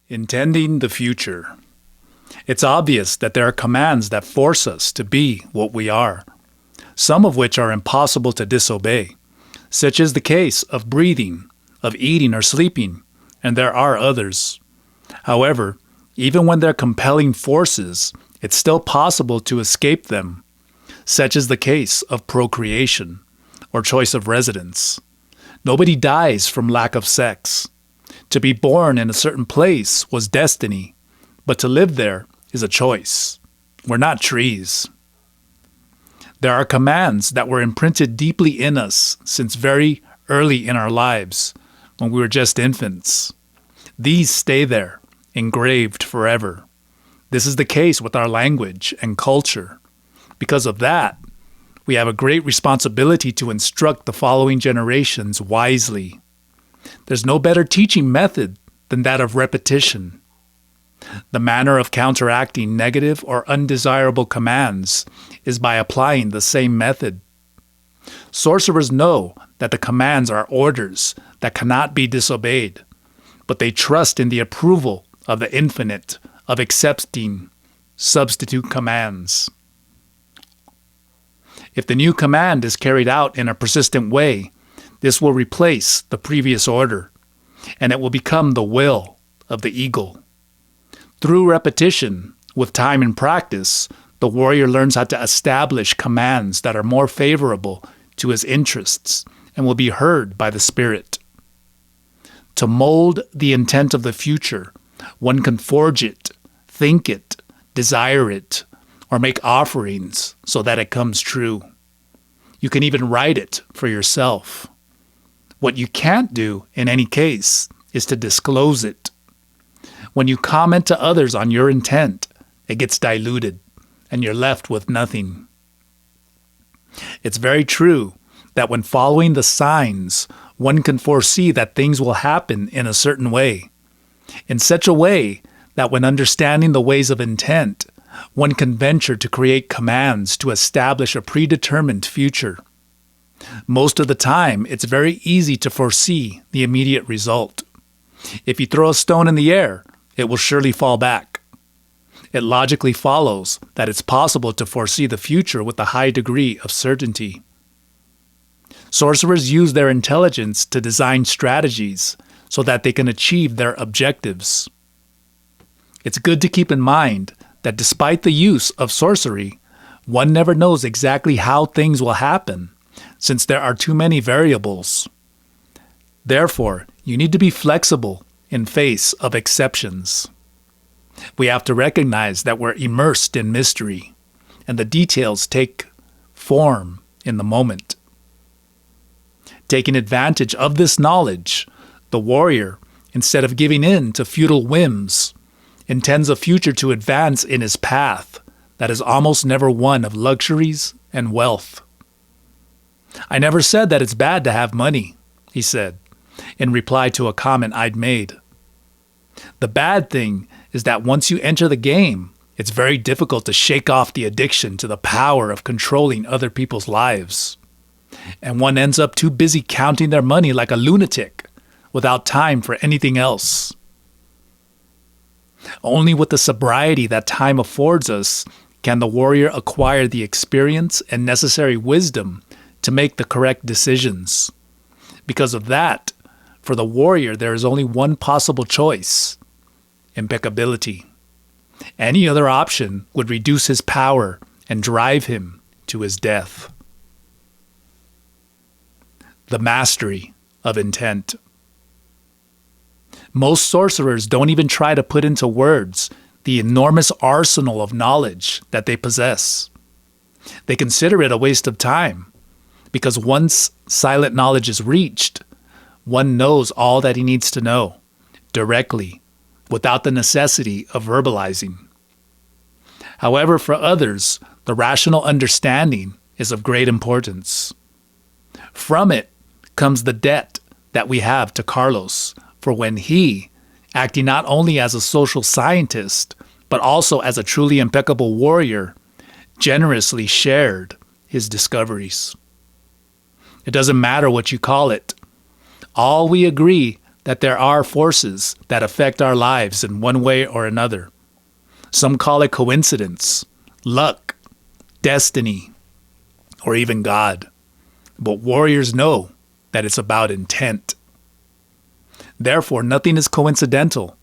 Intending the future. It's obvious that there are commands that force us to be what we are, some of which are impossible to disobey, such as the case of breathing, of eating or sleeping, and there are others. However, even when they're compelling forces, it's still possible to escape them, such as the case of procreation or choice of residence. Nobody dies from lack of sex. To be born in a certain place was destiny, but to live there is a choice. We're not trees. There are commands that were imprinted deeply in us since very early in our lives, when we were just infants. These stay there, engraved forever. This is the case with our language and culture. Because of that, we have a great responsibility to instruct the following generations wisely. There's no better teaching method than that of repetition. The manner of counteracting negative or undesirable commands is by applying the same method. Sorcerers know that the commands are orders that cannot be disobeyed, but they trust in the approval of the infinite of accepting substitute commands. If the new command is carried out in a persistent way, this will replace the previous order, and it will become the will of the eagle. Through repetition, with time and practice, the warrior learns how to establish commands that are more favorable to his interests and will be heard by the spirit. To mold the intent of the future, one can forge it, think it, desire it, or make offerings so that it comes true. You can even write it for yourself. What you can't do, in any case, is to disclose it. When you comment to others on your intent, it gets diluted, and you're left with nothing. It's very true that when following the signs, one can foresee that things will happen in a certain way, in such a way that when understanding the ways of intent, one can venture to create commands to establish a predetermined future. Most of the time, it's very easy to foresee the immediate result. If you throw a stone in the air, it will surely fall back. It logically follows that it's possible to foresee the future with a high degree of certainty. Sorcerers use their intelligence to design strategies so that they can achieve their objectives. It's good to keep in mind that despite the use of sorcery, one never knows exactly how things will happen, since there are too many variables. Therefore, you need to be flexible in face of exceptions. We have to recognize that we're immersed in mystery, and the details take form in the moment. Taking advantage of this knowledge, the warrior, instead of giving in to futile whims, intends a future to advance in his path that is almost never one of luxuries and wealth. "I never said that it's bad to have money," he said, in reply to a comment I'd made. "The bad thing is that once you enter the game, it's very difficult to shake off the addiction to the power of controlling other people's lives. And one ends up too busy counting their money like a lunatic, without time for anything else. Only with the sobriety that time affords us can the warrior acquire the experience and necessary wisdom to make the correct decisions. Because of that, for the warrior there is only one possible choice: impeccability. Any other option would reduce his power and drive him to his death." The mastery of intent. Most sorcerers don't even try to put into words the enormous arsenal of knowledge that they possess. They consider it a waste of time, because once silent knowledge is reached, one knows all that he needs to know, directly, without the necessity of verbalizing. However, for others, the rational understanding is of great importance. From it comes the debt that we have to Carlos, for when he, acting not only as a social scientist, but also as a truly impeccable warrior, generously shared his discoveries. It doesn't matter what you call it. All we agree that there are forces that affect our lives in one way or another. Some call it coincidence, luck, destiny, or even God. But warriors know that it's about intent. Therefore, nothing is coincidental.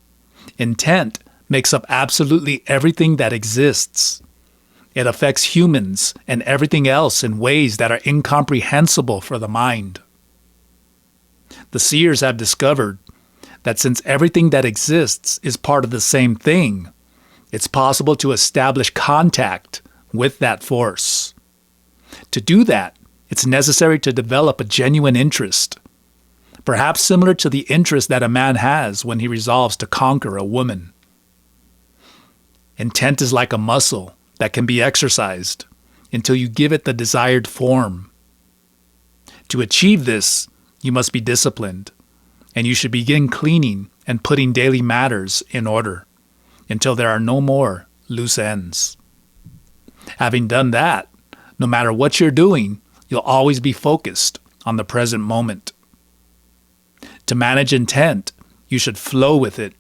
Intent makes up absolutely everything that exists. It affects humans and everything else in ways that are incomprehensible for the mind. The seers have discovered that since everything that exists is part of the same thing, it's possible to establish contact with that force. To do that, it's necessary to develop a genuine interest, perhaps similar to the interest that a man has when he resolves to conquer a woman. Intent is like a muscle that can be exercised until you give it the desired form. To achieve this, you must be disciplined, and you should begin cleaning and putting daily matters in order until there are no more loose ends. Having done that, no matter what you're doing, you'll always be focused on the present moment. To manage intent, you should flow with it.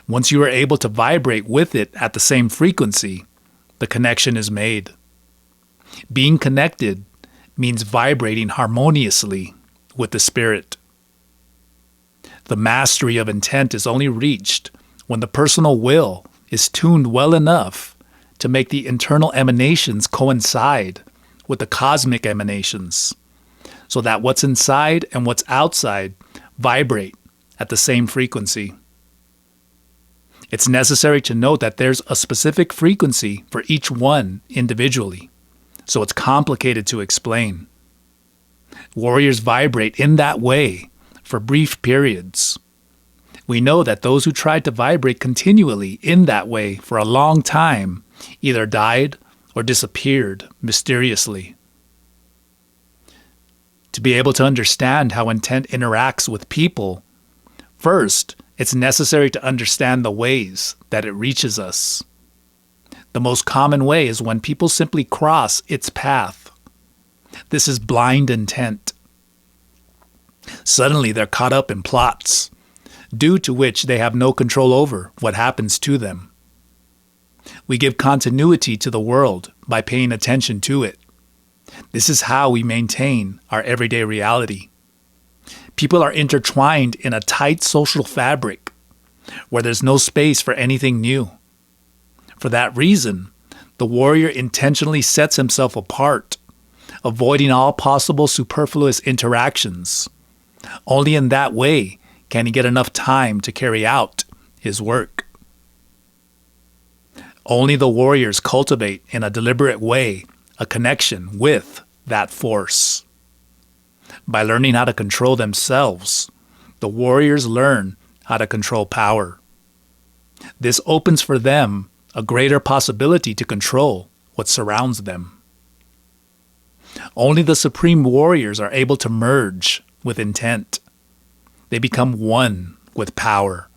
Once you are able to vibrate with it at the same frequency, the connection is made. Being connected means vibrating harmoniously with the spirit. The mastery of intent is only reached when the personal will is tuned well enough to make the internal emanations coincide with the cosmic emanations, so that what's inside and what's outside vibrate at the same frequency. It's necessary to note that there's a specific frequency for each one individually, so it's complicated to explain. Warriors vibrate in that way for brief periods. We know that those who tried to vibrate continually in that way for a long time either died or disappeared mysteriously. To be able to understand how intent interacts with people, first, it's necessary to understand the ways that it reaches us. The most common way is when people simply cross its path. This is blind intent. Suddenly they're caught up in plots, due to which they have no control over what happens to them. We give continuity to the world by paying attention to it. This is how we maintain our everyday reality. People are intertwined in a tight social fabric where there's no space for anything new. For that reason, the warrior intentionally sets himself apart, avoiding all possible superfluous interactions. Only in that way can he get enough time to carry out his work. Only the warriors cultivate in a deliberate way a connection with that force. By learning how to control themselves, the warriors learn how to control power. This opens for them a greater possibility to control what surrounds them. Only the supreme warriors are able to merge with intent. They become one with power.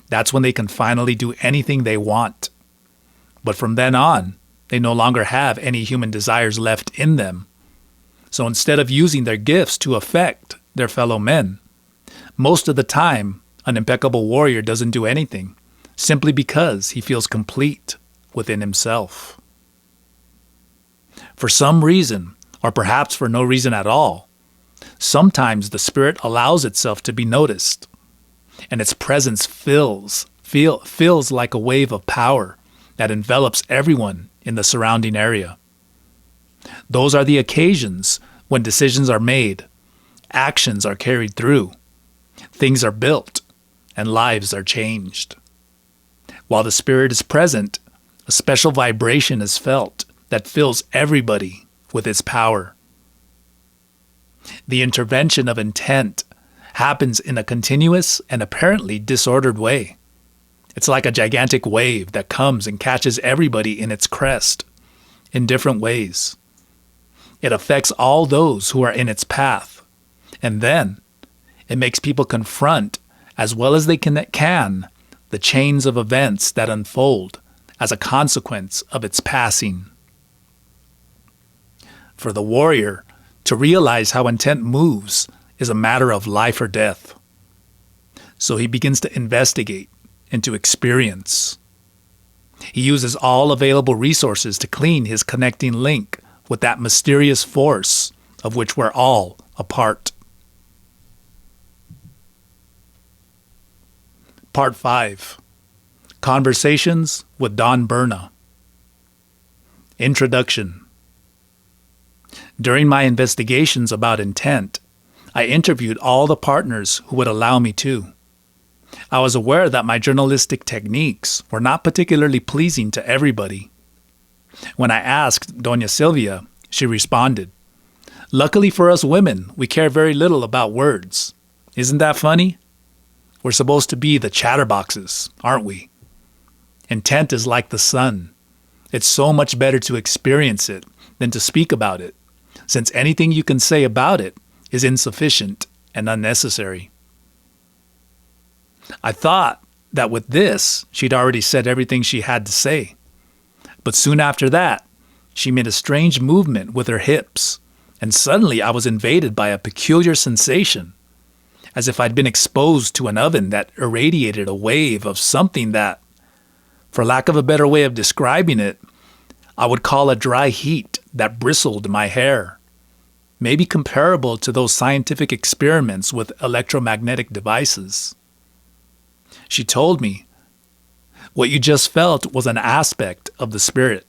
That's when they can finally do anything they want. But from then on, they no longer have any human desires left in them. So instead of using their gifts to affect their fellow men, most of the time, an impeccable warrior doesn't do anything, simply because he feels complete within himself. For some reason, or perhaps for no reason at all, sometimes the spirit allows itself to be noticed, and its presence feels like a wave of power that envelops everyone in the surrounding area. Those are the occasions when decisions are made, actions are carried through, things are built, and lives are changed. While the spirit is present, a special vibration is felt that fills everybody with its power. The intervention of intent happens in a continuous and apparently disordered way. It's like a gigantic wave that comes and catches everybody in its crest in different ways. It affects all those who are in its path, and then it makes people confront, as well as they can, the chains of events that unfold as a consequence of its passing. For the warrior, to realize how intent moves is a matter of life or death. So he begins to investigate and to experience. He uses all available resources to clean his connecting link with that mysterious force of which we're all a part. Part 5. Conversations with Don Berna. Introduction. During my investigations about intent, I interviewed all the partners who would allow me to. I was aware that my journalistic techniques were not particularly pleasing to everybody. When I asked Doña Silvia, she responded, "Luckily for us women, we care very little about words. Isn't that funny? We're supposed to be the chatterboxes, aren't we? Intent is like the sun. It's so much better to experience it than to speak about it, since anything you can say about it is insufficient and unnecessary." I thought that with this, she'd already said everything she had to say. But soon after that, she made a strange movement with her hips, and suddenly I was invaded by a peculiar sensation, as if I'd been exposed to an oven that irradiated a wave of something that, for lack of a better way of describing it, I would call a dry heat that bristled my hair, maybe comparable to those scientific experiments with electromagnetic devices. She told me, "What you just felt was an aspect of the spirit.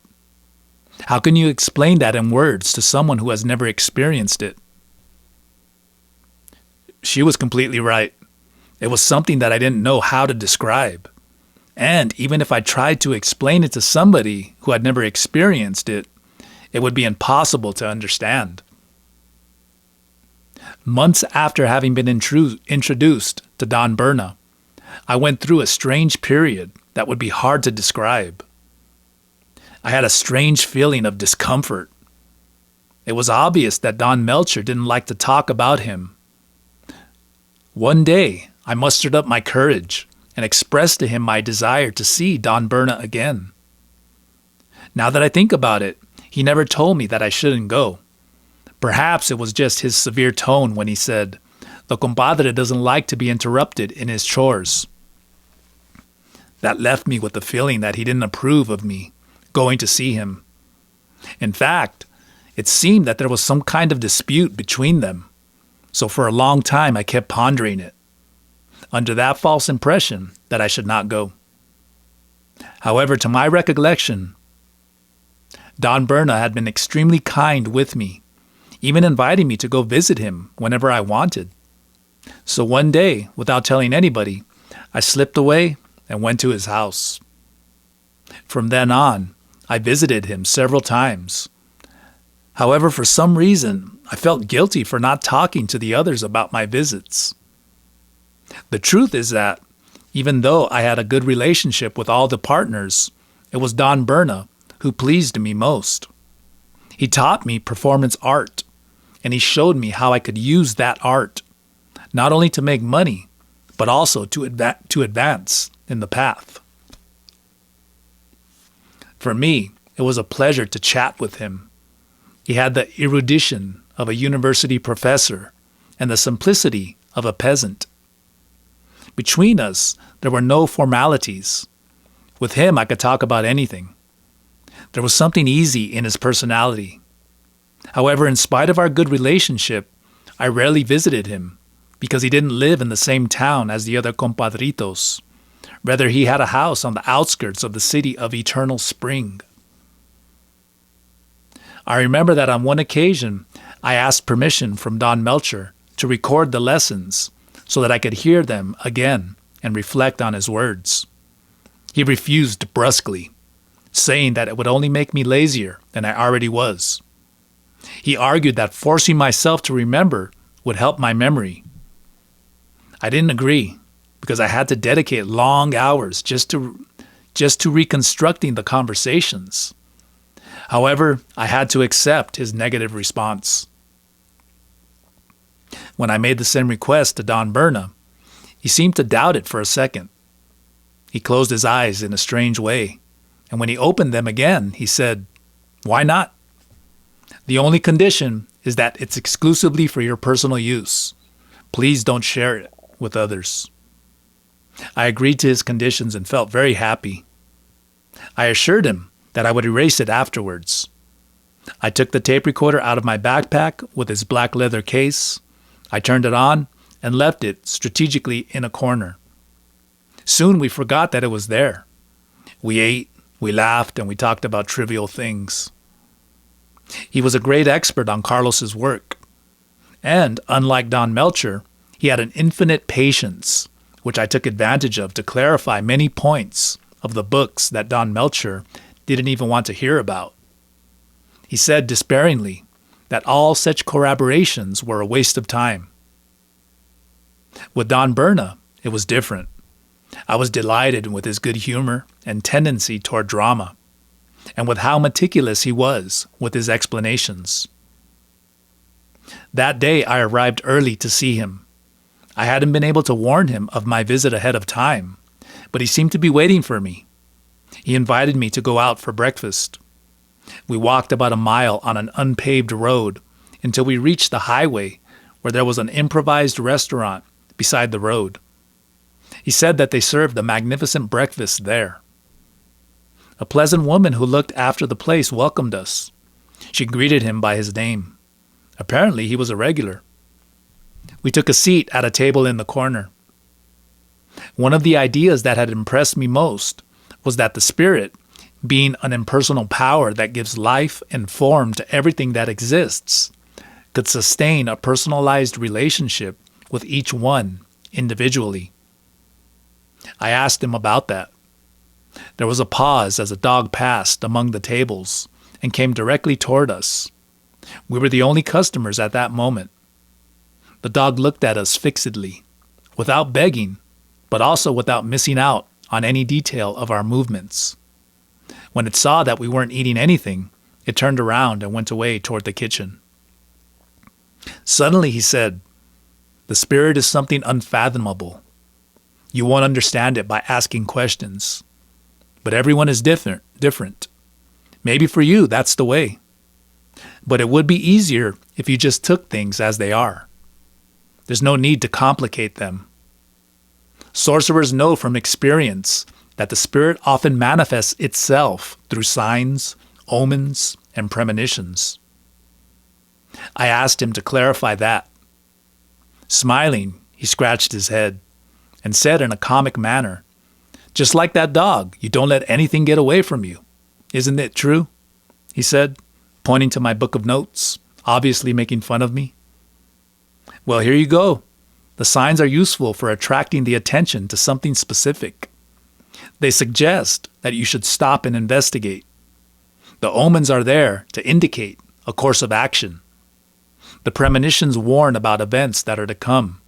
How can you explain that in words to someone who has never experienced it?" She was completely right. It was something that I didn't know how to describe. And even if I tried to explain it to somebody who had never experienced it, it would be impossible to understand. Months after having been introduced to Don Berna, I went through a strange period that would be hard to describe. I had a strange feeling of discomfort. It was obvious that Don Melcher didn't like to talk about him. One day, I mustered up my courage and expressed to him my desire to see Don Berna again. Now that I think about it, he never told me that I shouldn't go. Perhaps it was just his severe tone when he said, "The compadre doesn't like to be interrupted in his chores." That left me with the feeling that he didn't approve of me going to see him. In fact, it seemed that there was some kind of dispute between them. So for a long time I kept pondering it, under that false impression that I should not go. However, to my recollection, Don Berna had been extremely kind with me, even inviting me to go visit him whenever I wanted. So one day, without telling anybody, I slipped away and went to his house. From then on, I visited him several times. However, for some reason, I felt guilty for not talking to the others about my visits. The truth is that, even though I had a good relationship with all the partners, it was Don Berna who pleased me most. He taught me performance art, and he showed me how I could use that art, not only to make money, but also to advance in the path. For me, it was a pleasure to chat with him. He had the erudition of a university professor and the simplicity of a peasant. Between us, there were no formalities. With him, I could talk about anything. There was something easy in his personality. However, in spite of our good relationship, I rarely visited him because he didn't live in the same town as the other compadritos. Rather, he had a house on the outskirts of the city of Eternal Spring. I remember that on one occasion, I asked permission from Don Melcher to record the lessons so that I could hear them again and reflect on his words. He refused brusquely, saying that it would only make me lazier than I already was. He argued that forcing myself to remember would help my memory. I didn't agree because I had to dedicate long hours just to reconstructing the conversations. However, I had to accept his negative response. When I made the same request to Don Berna, he seemed to doubt it for a second. He closed his eyes in a strange way, and when he opened them again, he said, "Why not? The only condition is that it's exclusively for your personal use. Please don't share it with others." I agreed to his conditions and felt very happy. I assured him that I would erase it afterwards. I took the tape recorder out of my backpack with its black leather case. I turned it on and left it strategically in a corner. Soon we forgot that it was there. We ate, we laughed, and we talked about trivial things. He was a great expert on Carlos's work. And, unlike Don Melcher, he had an infinite patience, which I took advantage of to clarify many points of the books that Don Melcher didn't even want to hear about. He said despairingly that all such corroborations were a waste of time. With Don Berna, it was different. I was delighted with his good humor and tendency toward drama, and with how meticulous he was with his explanations. That day I arrived early to see him. I hadn't been able to warn him of my visit ahead of time, but he seemed to be waiting for me. He invited me to go out for breakfast. We walked about a mile on an unpaved road until we reached the highway where there was an improvised restaurant beside the road. He said that they served a magnificent breakfast there. A pleasant woman who looked after the place welcomed us. She greeted him by his name. Apparently he was a regular. We took a seat at a table in the corner. One of the ideas that had impressed me most was that the spirit, being an impersonal power that gives life and form to everything that exists, could sustain a personalized relationship with each one individually. I asked him about that. There was a pause as a dog passed among the tables and came directly toward us. We were the only customers at that moment. The dog looked at us fixedly, without begging, but also without missing out on any detail of our movements. When it saw that we weren't eating anything, it turned around and went away toward the kitchen. Suddenly he said, "The spirit is something unfathomable. You won't understand it by asking questions. But everyone is different. Maybe for you, that's the way. But it would be easier if you just took things as they are. There's no need to complicate them. Sorcerers know from experience that the spirit often manifests itself through signs, omens, and premonitions." I asked him to clarify that. Smiling, he scratched his head and said in a comic manner, "Just like that dog, you don't let anything get away from you. Isn't it true?" he said, pointing to my book of notes, obviously making fun of me. Well, here you go. The signs are useful for attracting the attention to something specific. They suggest that you should stop and investigate. The omens are there to indicate a course of action. The premonitions warn about events that are to come,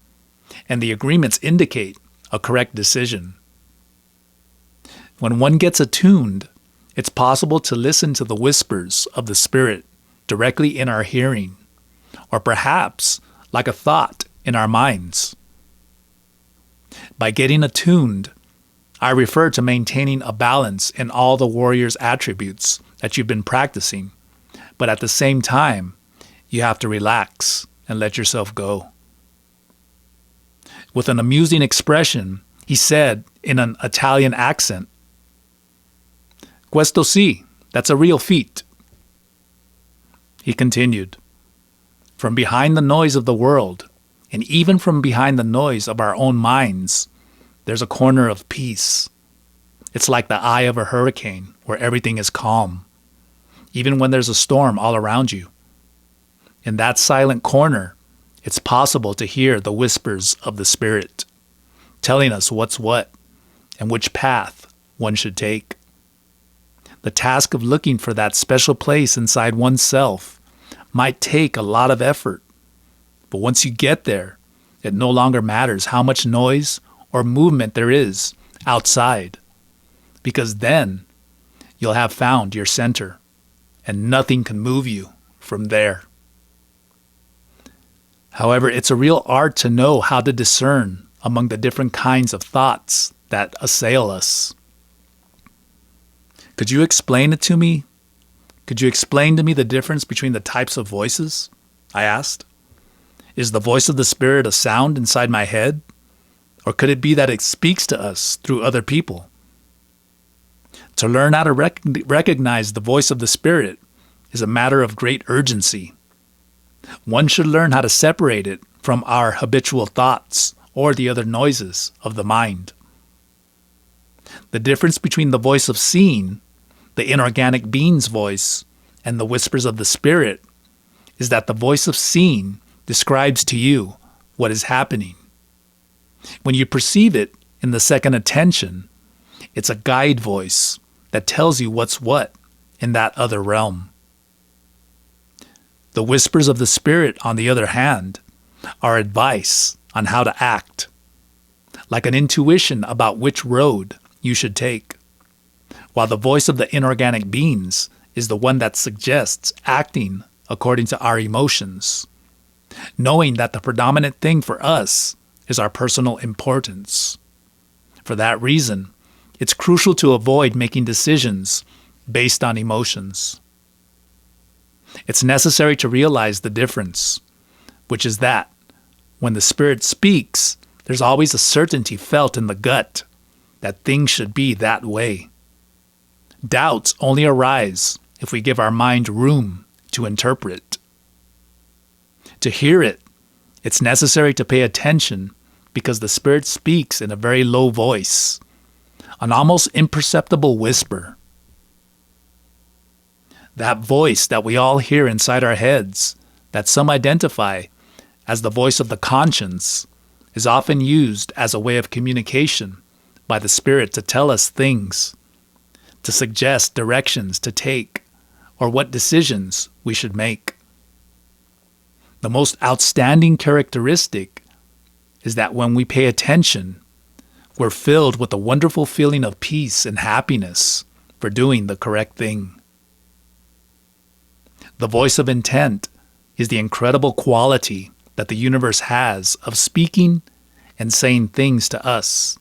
and the agreements indicate a correct decision. When one gets attuned, it's possible to listen to the whispers of the Spirit directly in our hearing, or perhaps like a thought in our minds. By getting attuned, I refer to maintaining a balance in all the warrior's attributes that you've been practicing, but at the same time, you have to relax and let yourself go. With an amusing expression, he said in an Italian accent, "Questo sì, that's a real feat." He continued, "From behind the noise of the world, and even from behind the noise of our own minds, there's a corner of peace. It's like the eye of a hurricane where everything is calm, even when there's a storm all around you. In that silent corner, it's possible to hear the whispers of the Spirit, telling us what's what and which path one should take. The task of looking for that special place inside oneself might take a lot of effort, but once you get there, it no longer matters how much noise or movement there is outside, because then you'll have found your center, and nothing can move you from there. However, it's a real art to know how to discern among the different kinds of thoughts that assail us. Could you explain it to me? Could you explain to me the difference between the types of voices?" I asked. "Is the voice of the Spirit a sound inside my head? Or could it be that it speaks to us through other people? To learn how to recognize the voice of the Spirit is a matter of great urgency. One should learn how to separate it from our habitual thoughts or the other noises of the mind. The difference between the voice of seeing, the inorganic being's voice, and the whispers of the Spirit is that the voice of seeing describes to you what is happening. When you perceive it in the second attention, it's a guide voice that tells you what's what in that other realm. The whispers of the Spirit, on the other hand, are advice on how to act, like an intuition about which road you should take, while the voice of the inorganic beings is the one that suggests acting according to our emotions, knowing that the predominant thing for us is our personal importance. For that reason, it's crucial to avoid making decisions based on emotions. It's necessary to realize the difference, which is that when the Spirit speaks, there's always a certainty felt in the gut that things should be that way. Doubts only arise if we give our mind room to interpret. To hear it, it's necessary to pay attention because the Spirit speaks in a very low voice, an almost imperceptible whisper. That voice that we all hear inside our heads, that some identify as the voice of the conscience, is often used as a way of communication by the Spirit to tell us things, to suggest directions to take, or what decisions we should make. The most outstanding characteristic is that when we pay attention, we're filled with a wonderful feeling of peace and happiness for doing the correct thing. The voice of intent is the incredible quality that the universe has of speaking and saying things to us,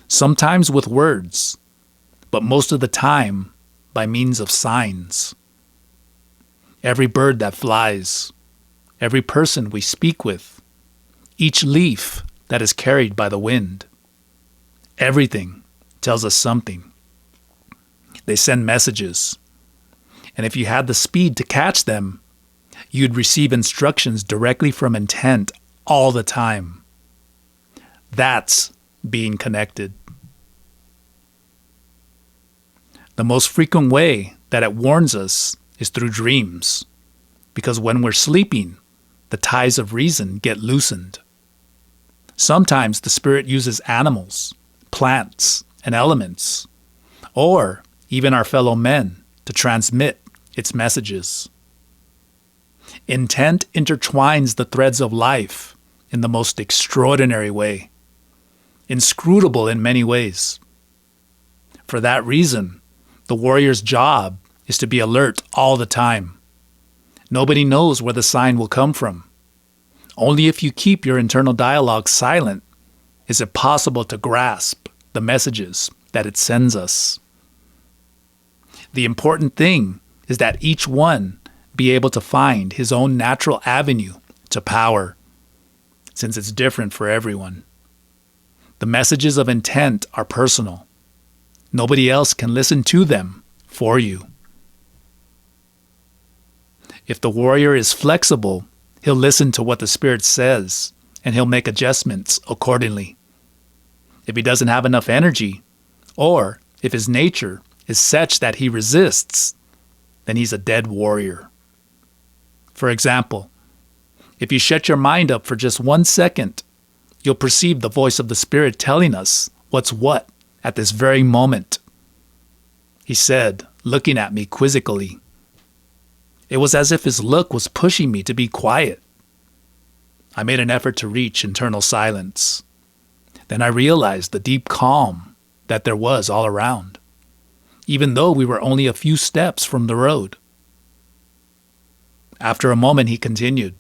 sometimes with words, but most of the time by means of signs. Every bird that flies, every person we speak with, each leaf that is carried by the wind, everything tells us something. They send messages, and if you had the speed to catch them, you'd receive instructions directly from intent all the time. That's being connected. The most frequent way that it warns us is through dreams, because when we're sleeping, the ties of reason get loosened. Sometimes the Spirit uses animals, plants, and elements, or even our fellow men to transmit its messages. Intent intertwines the threads of life in the most extraordinary way, inscrutable in many ways. For that reason, the warrior's job is to be alert all the time. Nobody knows where the sign will come from. Only if you keep your internal dialogue silent is it possible to grasp the messages that it sends us. The important thing is that each one be able to find his own natural avenue to power, since it's different for everyone. The messages of intent are personal. Nobody else can listen to them for you. If the warrior is flexible, he'll listen to what the Spirit says, and he'll make adjustments accordingly. If he doesn't have enough energy, or if his nature is such that he resists, then he's a dead warrior. For example, if you shut your mind up for just 1 second, you'll perceive the voice of the Spirit telling us what's what at this very moment. He said, looking at me quizzically. It was as if his look was pushing me to be quiet. I made an effort to reach internal silence. Then I realized the deep calm that there was all around, even though we were only a few steps from the road. After a moment, he continued,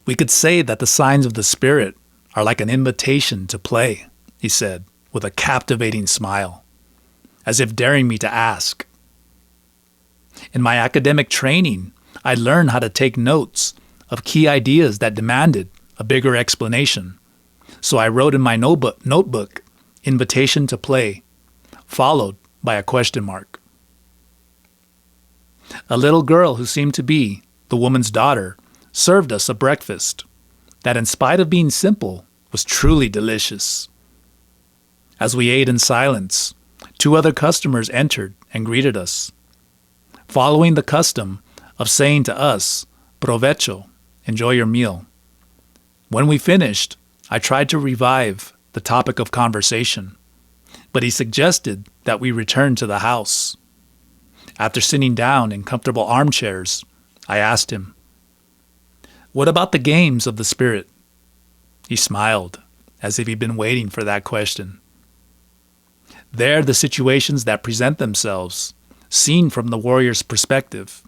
"We could say that the signs of the Spirit are like an invitation to play," he said, with a captivating smile, as if daring me to ask. In my academic training, I learned how to take notes of key ideas that demanded a bigger explanation, So I wrote in my notebook, invitation to play, followed by a question mark. A little girl who seemed to be the woman's daughter served us a breakfast that, in spite of being simple, was truly delicious. As we ate in silence, 2 other customers entered and greeted us, following the custom of saying to us, "Provecho," enjoy your meal. When we finished, I tried to revive the topic of conversation, but he suggested that we return to the house. After sitting down in comfortable armchairs, I asked him, "What about the games of the spirit?" He smiled, as if he'd been waiting for that question. They're the situations that present themselves, seen from the warrior's perspective.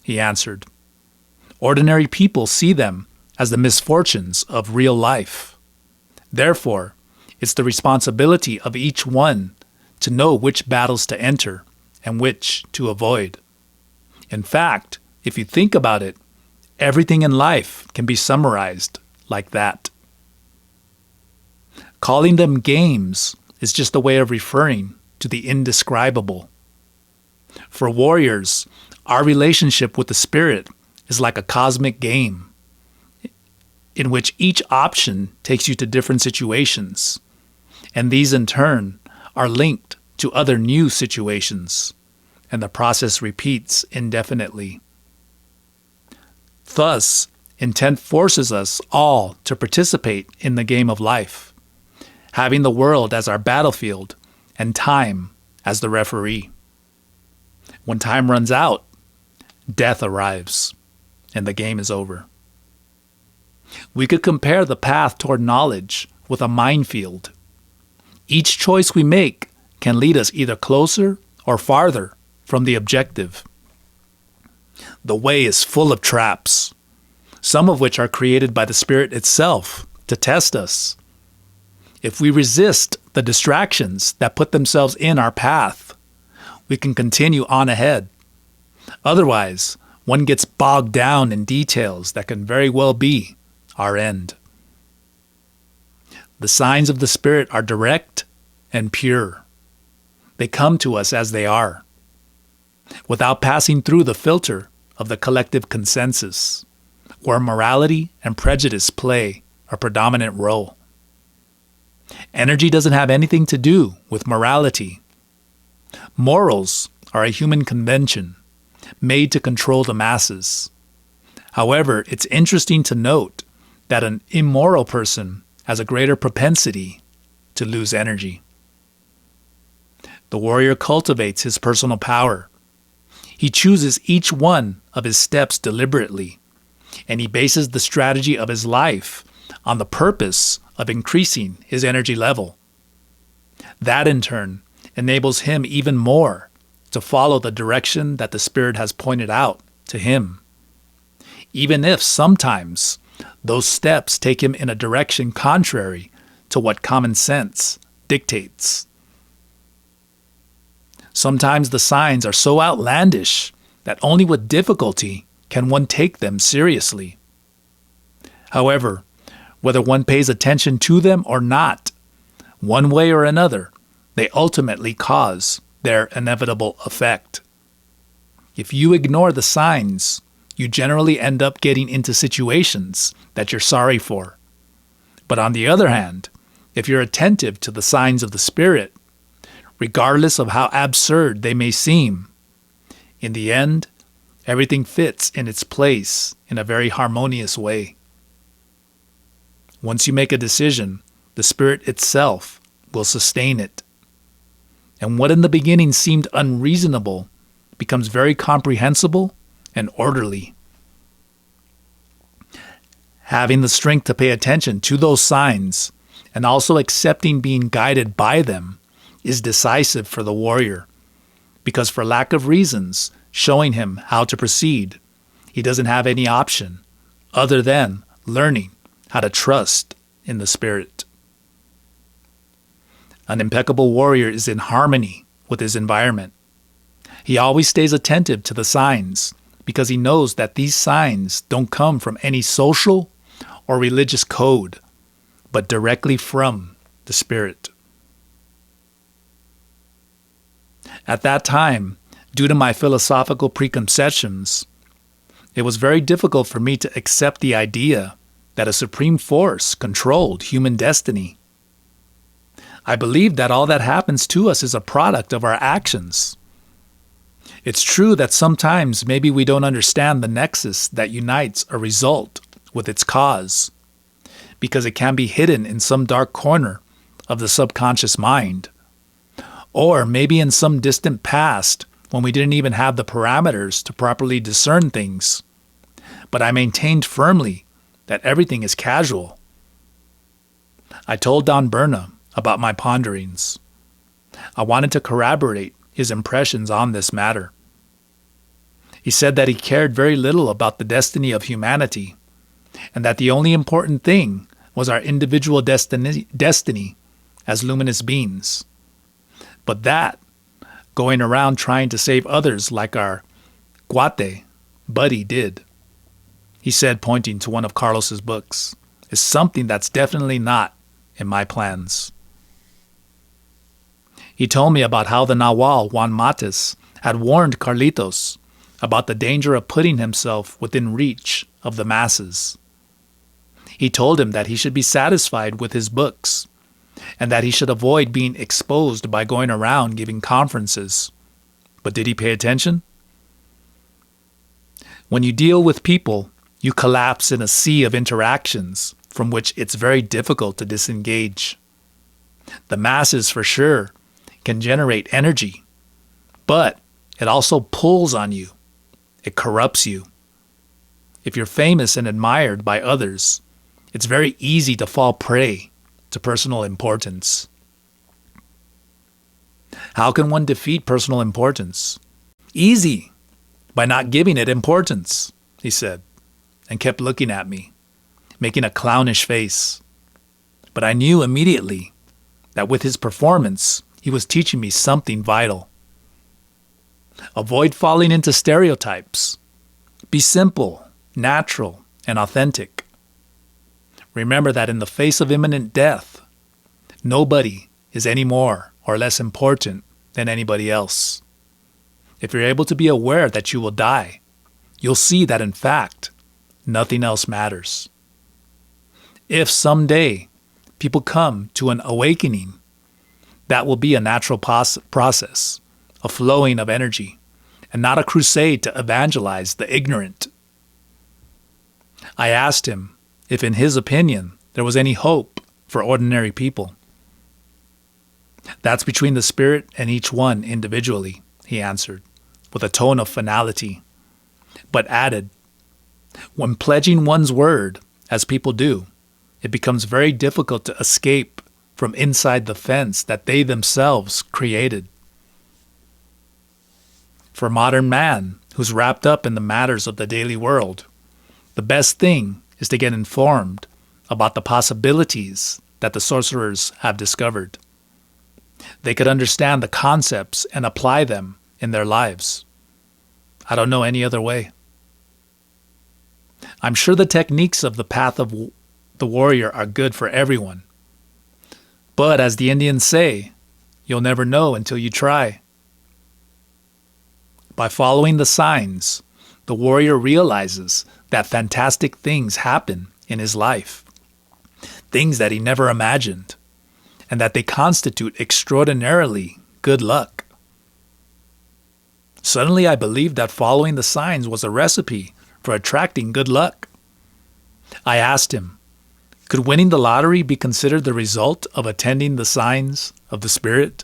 He answered, "Ordinary people see them as the misfortunes of real life. Therefore, it's the responsibility of each one to know which battles to enter and which to avoid. In fact, if you think about it, everything in life can be summarized like that." Calling them games is just a way of referring to the indescribable. For warriors, our relationship with the spirit is like a cosmic game, in which each option takes you to different situations, and these in turn are linked to other new situations, and the process repeats indefinitely. Thus, intent forces us all to participate in the game of life, having the world as our battlefield and time as the referee. When time runs out, death arrives, and the game is over. We could compare the path toward knowledge with a minefield. Each choice we make can lead us either closer or farther from the objective. The way is full of traps, some of which are created by the spirit itself to test us. If we resist the distractions that put themselves in our path, we can continue on ahead. Otherwise, one gets bogged down in details that can very well be our end. The signs of the Spirit are direct and pure. They come to us as they are, without passing through the filter of the collective consensus, where morality and prejudice play a predominant role. Energy doesn't have anything to do with morality. Morals are a human convention made to control the masses. However, it's interesting to note that an immoral person has a greater propensity to lose energy. The warrior cultivates his personal power. He chooses each one of his steps deliberately, and he bases the strategy of his life on the purpose of increasing his energy level. That, in turn, enables him even more to follow the direction that the Spirit has pointed out to him, even if sometimes those steps take him in a direction contrary to what common sense dictates. Sometimes the signs are so outlandish that only with difficulty can one take them seriously. However, whether one pays attention to them or not, one way or another, they ultimately cause their inevitable effect. If you ignore the signs, you generally end up getting into situations that you're sorry for. But on the other hand, if you're attentive to the signs of the Spirit, regardless of how absurd they may seem, in the end, everything fits in its place in a very harmonious way. Once you make a decision, the Spirit itself will sustain it. And what in the beginning seemed unreasonable becomes very comprehensible and orderly. Having the strength to pay attention to those signs and also accepting being guided by them is decisive for the warrior, because for lack of reasons showing him how to proceed, he doesn't have any option other than learning how to trust in the Spirit. An impeccable warrior is in harmony with his environment. He always stays attentive to the signs because he knows that these signs don't come from any social or religious code, but directly from the Spirit. At that time, due to my philosophical preconceptions, it was very difficult for me to accept the idea that a supreme force controlled human destiny. I believed that all that happens to us is a product of our actions. It's true that sometimes maybe we don't understand the nexus that unites a result with its cause, because it can be hidden in some dark corner of the subconscious mind, or maybe in some distant past when we didn't even have the parameters to properly discern things. But I maintained firmly that everything is causal. I told Don Berna about my ponderings. I wanted to corroborate his impressions on this matter. He said that he cared very little about the destiny of humanity, and that the only important thing was our individual destiny as luminous beings. But that, going around trying to save others like our cuate, buddy, did, he said, pointing to one of Carlos's books, is something that's definitely not in my plans. He told me about how the Nahual Juan Mates had warned Carlitos about the danger of putting himself within reach of the masses. He told him that he should be satisfied with his books, and that he should avoid being exposed by going around giving conferences. But did he pay attention? When you deal with people, you collapse in a sea of interactions from which it's very difficult to disengage. The masses, for sure, can generate energy, but it also pulls on you. It corrupts you. If you're famous and admired by others, it's very easy to fall prey to personal importance. How can one defeat personal importance? Easy, by not giving it importance, he said, and kept looking at me, making a clownish face. But I knew immediately that with his performance, he was teaching me something vital. Avoid falling into stereotypes. Be simple, natural, and authentic. Remember that in the face of imminent death, nobody is any more or less important than anybody else. If you're able to be aware that you will die, you'll see that in fact, nothing else matters. If someday people come to an awakening, that will be a natural process, a flowing of energy, and not a crusade to evangelize the ignorant. I asked him if, in his opinion, there was any hope for ordinary people. That's between the Spirit and each one individually, he answered, with a tone of finality, but added, when pledging one's word, as people do, it becomes very difficult to escape from inside the fence that they themselves created. For modern man, who's wrapped up in the matters of the daily world, the best thing is to get informed about the possibilities that the sorcerers have discovered. They could understand the concepts and apply them in their lives. I don't know any other way. I'm sure the techniques of the path of the warrior are good for everyone. But as the Indians say, you'll never know until you try. By following the signs, the warrior realizes that fantastic things happen in his life, things that he never imagined, and that they constitute extraordinarily good luck. Suddenly I believed that following the signs was a recipe for attracting good luck. I asked him, could winning the lottery be considered the result of attending the signs of the Spirit?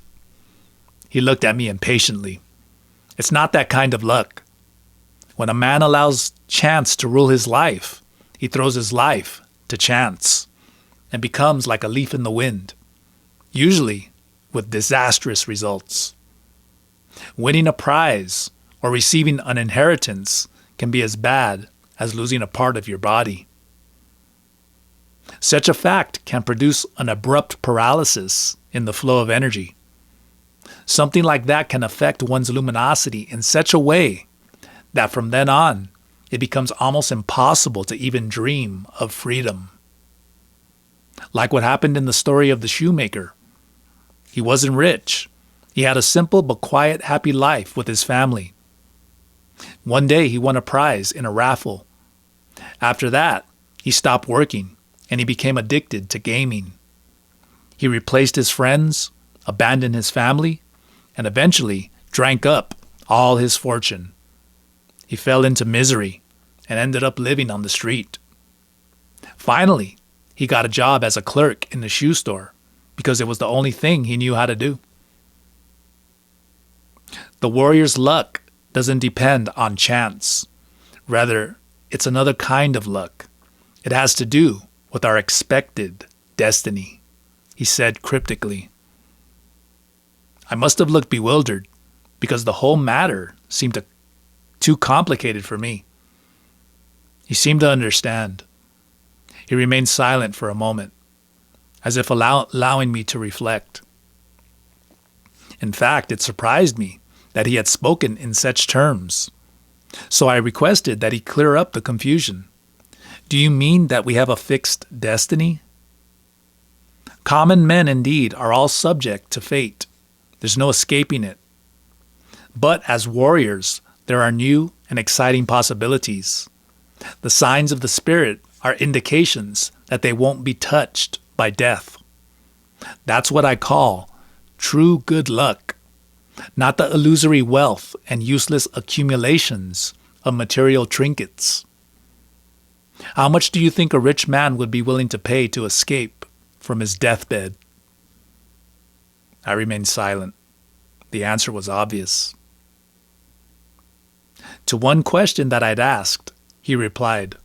He looked at me impatiently. It's not that kind of luck. When a man allows chance to rule his life, he throws his life to chance and becomes like a leaf in the wind, usually with disastrous results. Winning a prize or receiving an inheritance can be as bad as losing a part of your body. Such a fact can produce an abrupt paralysis in the flow of energy. Something like that can affect one's luminosity in such a way that from then on, it becomes almost impossible to even dream of freedom. like what happened in the story of the shoemaker. He wasn't rich. He had a simple but quiet, happy life with his family. One day he won a prize in a raffle. After that, he stopped working and he became addicted to gaming. He replaced his friends, abandoned his family, and eventually drank up all his fortune. He fell into misery and ended up living on the street. Finally, he got a job as a clerk in the shoe store because it was the only thing he knew how to do. The warrior's luck doesn't depend on chance. Rather, it's another kind of luck. It has to do with our expected destiny, he said cryptically. I must have looked bewildered because the whole matter seemed too complicated for me. He seemed to understand. He remained silent for a moment, as if allowing me to reflect. In fact, it surprised me that he had spoken in such terms. So I requested that he clear up the confusion. Do you mean that we have a fixed destiny? Common men indeed are all subject to fate. There's no escaping it. But as warriors, there are new and exciting possibilities. The signs of the spirit are indications that they won't be touched by death. That's what I call true good luck, not the illusory wealth and useless accumulations of material trinkets. How much do you think a rich man would be willing to pay to escape from his deathbed? I remained silent. The answer was obvious. To one question that I'd asked, he replied,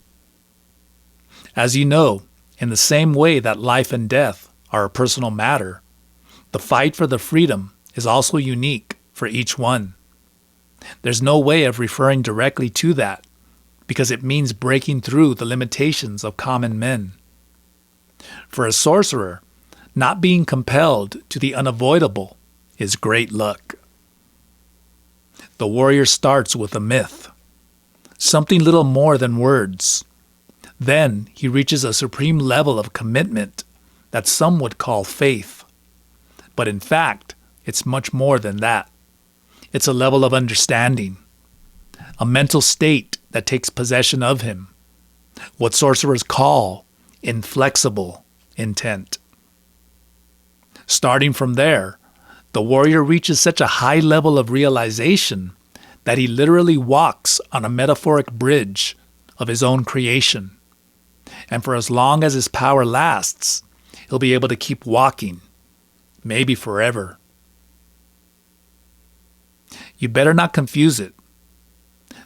as you know, in the same way that life and death are a personal matter, the fight for the freedom is also unique for each one. There's no way of referring directly to that because it means breaking through the limitations of common men. For a sorcerer, not being compelled to the unavoidable is great luck. The warrior starts with a myth, something little more than words. Then he reaches a supreme level of commitment that some would call faith. But in fact, it's much more than that. It's a level of understanding, a mental state that takes possession of him, what sorcerers call inflexible intent. Starting from there, the warrior reaches such a high level of realization that he literally walks on a metaphoric bridge of his own creation. And for as long as his power lasts, he'll be able to keep walking, maybe forever. You better not confuse it.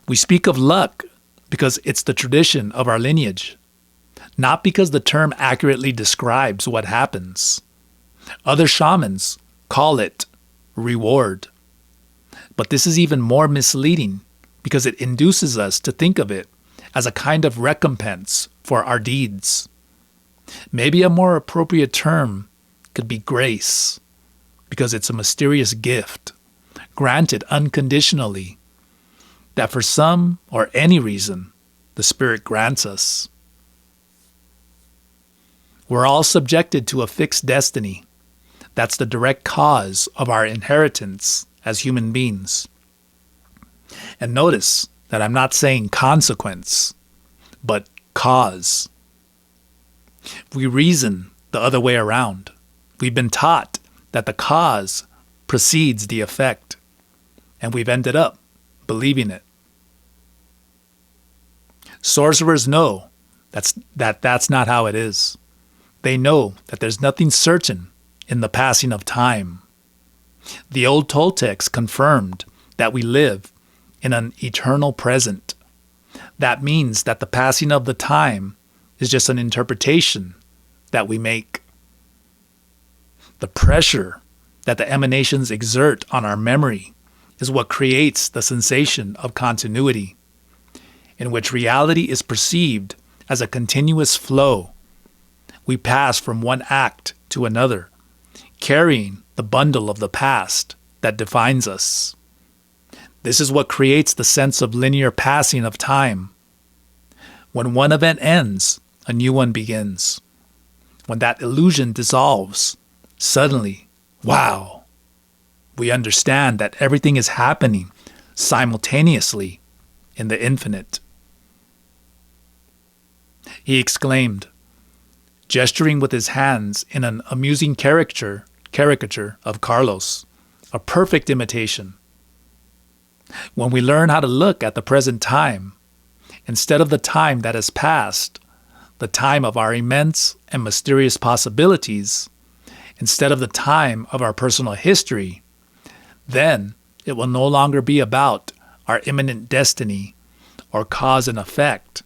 We speak of luck because it's the tradition of our lineage, not because the term accurately describes what happens. Other shamans call it reward. But this is even more misleading because it induces us to think of it as a kind of recompense for our deeds. Maybe a more appropriate term could be grace, because it's a mysterious gift, granted unconditionally, that for some or any reason the Spirit grants us. We're all subjected to a fixed destiny. That's the direct cause of our inheritance as human beings. And notice that I'm not saying consequence, but cause. We reason the other way around. We've been taught that the cause precedes the effect, and we've ended up believing it. Sorcerers know that's not how it is. They know that there's nothing certain in the passing of time. The old Toltecs confirmed that we live in an eternal present. That means that the passing of the time is just an interpretation that we make. The pressure that the emanations exert on our memory is what creates the sensation of continuity, in which reality is perceived as a continuous flow. We pass from one act to another, carrying the bundle of the past that defines us. This is what creates the sense of linear passing of time. When one event ends, a new one begins. when that illusion dissolves, suddenly, wow, we understand that everything is happening simultaneously in the infinite. He exclaimed, gesturing with his hands in an amusing caricature of Carlos, a perfect imitation. When we learn how to look at the present time, instead of the time that has passed, the time of our immense and mysterious possibilities, instead of the time of our personal history, then it will no longer be about our imminent destiny or cause and effect,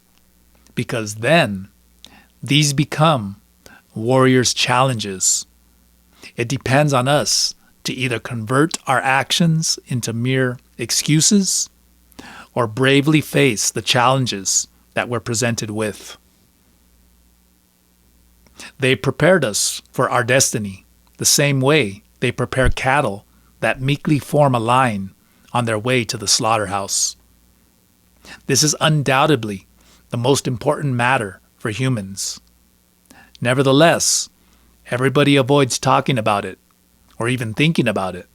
because then these become warriors' challenges. It depends on us to either convert our actions into mere excuses or bravely face the challenges that we're presented with. They prepared us for our destiny the same way they prepare cattle that meekly form a line on their way to the slaughterhouse. This is undoubtedly the most important matter for humans. Nevertheless, everybody avoids talking about it or even thinking about it.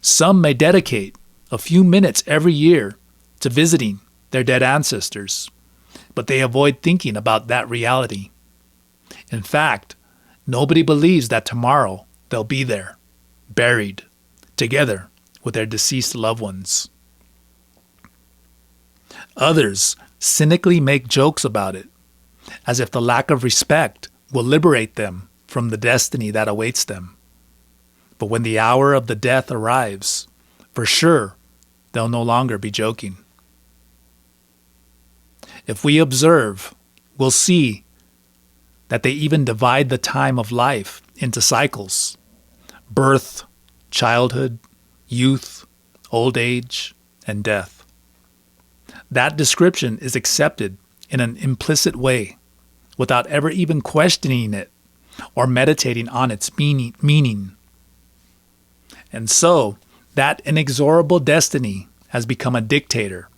Some may dedicate a few minutes every year to visiting their dead ancestors, but they avoid thinking about that reality. In fact, nobody believes that tomorrow they'll be there, buried, together with their deceased loved ones. Others cynically make jokes about it, as if the lack of respect will liberate them from the destiny that awaits them. But when the hour of the death arrives, for sure, they'll no longer be joking. If we observe, we'll see that they even divide the time of life into cycles: birth, childhood, youth, old age, and death. That description is accepted in an implicit way, without ever even questioning it or meditating on its meaning. And so, that inexorable destiny has become a dictator.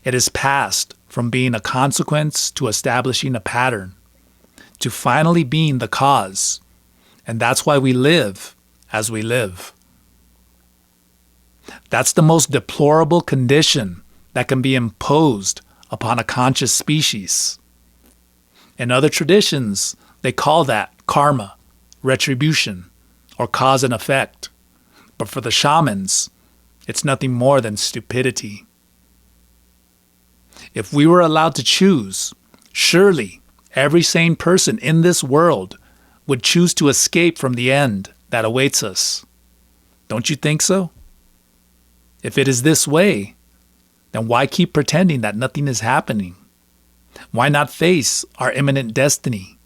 It has passed from being a consequence to establishing a pattern, to finally being the cause. And that's why we live as we live. That's the most deplorable condition that can be imposed upon a conscious species. In other traditions, they call that karma, retribution, or cause and effect. But for the shamans, it's nothing more than stupidity. If we were allowed to choose, surely every sane person in this world would choose to escape from the end that awaits us. Don't you think so? If it is this way, then why keep pretending that nothing is happening? Why not face our imminent destiny,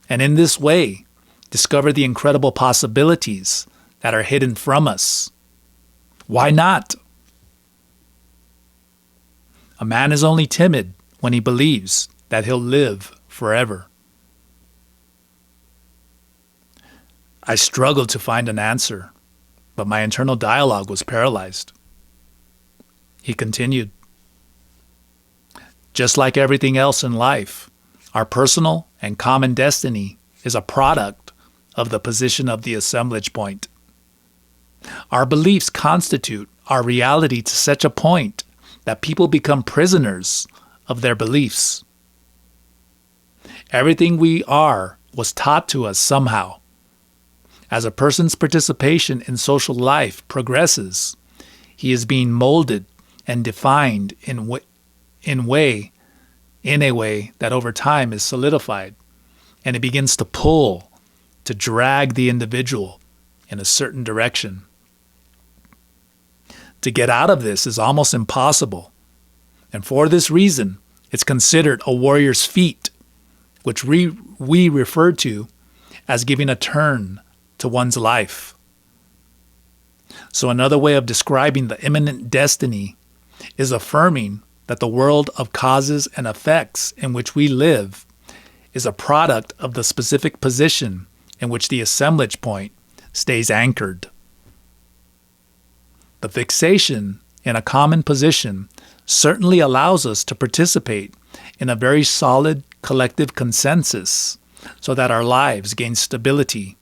and in this way discover the incredible possibilities that are hidden from us? Why not? A man is only timid when he believes that he'll live forever. I struggled to find an answer, but my internal dialogue was paralyzed. He continued, just like everything else in life, our personal and common destiny is a product of the position of the assemblage point. Our beliefs constitute our reality to such a point that people become prisoners of their beliefs. Everything we are was taught to us somehow. As a person's participation in social life progresses, he is being molded and defined in a way that over time is solidified, and it begins to pull, to drag the individual in a certain direction. To get out of this is almost impossible, and for this reason, it's considered a warrior's feat, which we refer to as giving a turn to one's life. So another way of describing the imminent destiny is affirming that the world of causes and effects in which we live is a product of the specific position in which the assemblage point stays anchored. The fixation in a common position certainly allows us to participate in a very solid collective consensus so that our lives gain stability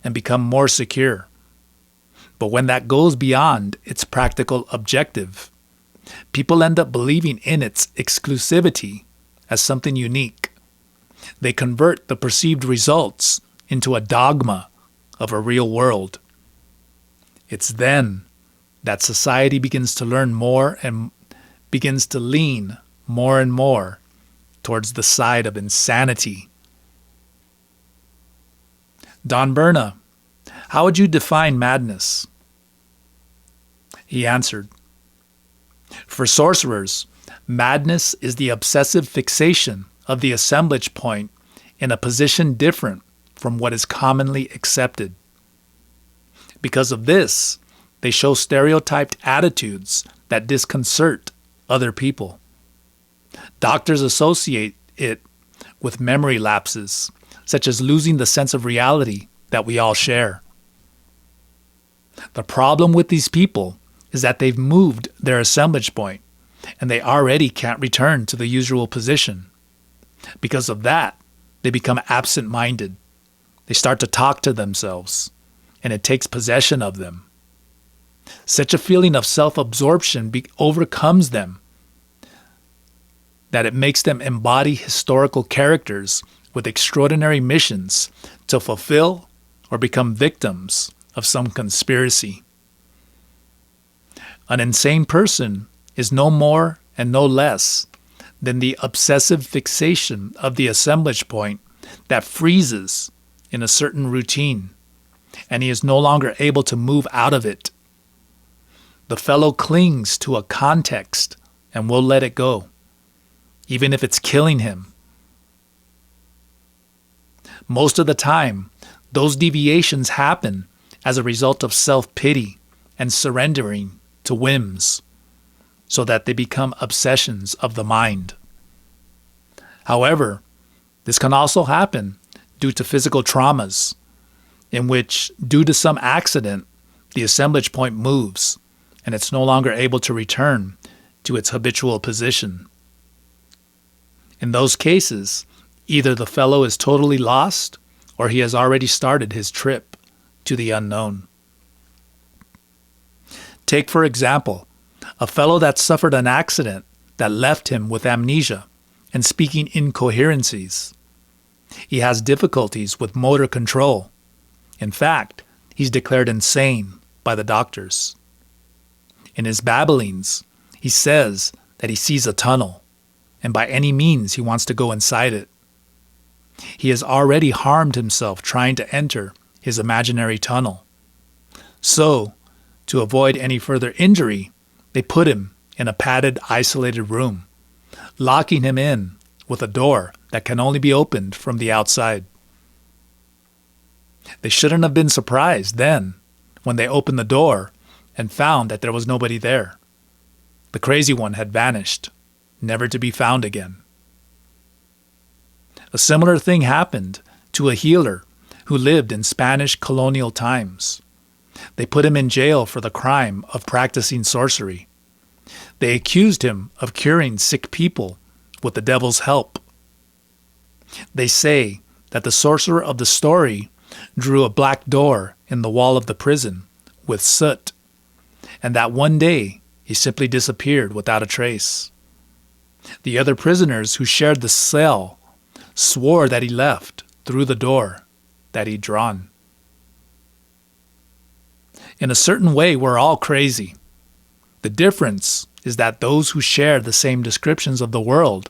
and become more secure. But when that goes beyond its practical objective, people end up believing in its exclusivity as something unique. They convert the perceived results into a dogma of a real world. It's then that society begins to learn more and begins to lean more and more towards the side of insanity. Don Berna, how would you define madness? He answered, for sorcerers, madness is the obsessive fixation of the assemblage point in a position different from what is commonly accepted. Because of this, they show stereotyped attitudes that disconcert other people. Doctors associate it with memory lapses, such as losing the sense of reality that we all share. The problem with these people is that they've moved their assemblage point, and they already can't return to the usual position. Because of that, they become absent-minded. They start to talk to themselves, and it takes possession of them. Such a feeling of self-absorption overcomes them that it makes them embody historical characters with extraordinary missions to fulfill or become victims of some conspiracy. An insane person is no more and no less than the obsessive fixation of the assemblage point that freezes in a certain routine, and he is no longer able to move out of it. The fellow clings to a context and will let it go, even if it's killing him. Most of the time, those deviations happen as a result of self-pity and surrendering to whims, so that they become obsessions of the mind. However, this can also happen due to physical traumas, in which, due to some accident, the assemblage point moves, and it's no longer able to return to its habitual position. In those cases, either the fellow is totally lost, or he has already started his trip to the unknown. Take, for example, a fellow that suffered an accident that left him with amnesia and speaking incoherencies. He has difficulties with motor control. In fact, he's declared insane by the doctors. In his babblings, he says that he sees a tunnel, and by any means he wants to go inside it. He has already harmed himself trying to enter his imaginary tunnel. So, to avoid any further injury, they put him in a padded, isolated room, locking him in with a door that can only be opened from the outside. They shouldn't have been surprised then when they opened the door and found that there was nobody there. The crazy one had vanished, never to be found again. A similar thing happened to a healer who lived in Spanish colonial times. They put him in jail for the crime of practicing sorcery. They accused him of curing sick people with the devil's help. They say that the sorcerer of the story drew a black door in the wall of the prison with soot, and that one day he simply disappeared without a trace. The other prisoners who shared the cell swore that he left through the door that he'd drawn. In a certain way, we're all crazy. The difference is that those who share the same descriptions of the world